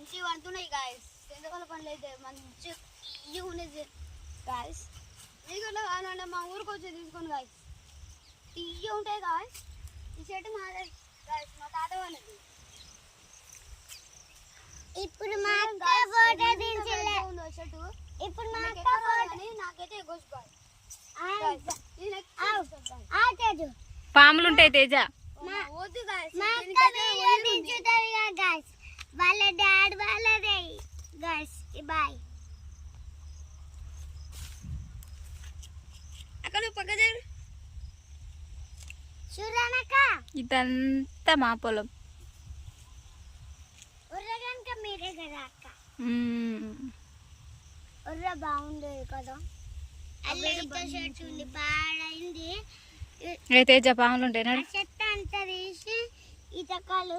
మంచిగా వండుతున్నాయి గాయస్. ఎందుకల పనులు అయితే మంచి ఇవి ఉన్నది గాయస్. మీకు కావాలంటే మా ఊరికి వచ్చి తీసుకోండి గాయస్. ఇవి ఉంటాయి గాయస్. ఈ చెట్టు మాదే గాయస్, మా తాత వాళ్ళది. ఇప్పుడు మా అక్క ఫోటో తీసిలే. చెట్టు ఇప్పుడు మా అక్క ఫోటో నాకైతే గోసుకోవాలి. పాములు ఉంటాయి తేజ. వద్దు గాయస్. మా అక్క వీడియో తీస్తున్నారు గాయస్. వాళ్ళ డాడ్ వాళ్ళదే గాయస్. బాయ్. అక్కడ పక్క దగ్గర చూడనక్క ఇదంతా మా పొలం. ఉర్రగనక మీరే కదా అక్క. ఉర్ర బాగుండేది కదా. అల్లరితో షర్ట్ ఉంది పాడైంది. అయితే పాములు ఉంటాయి. చెత్త అంతా తీసి ఈతకాలు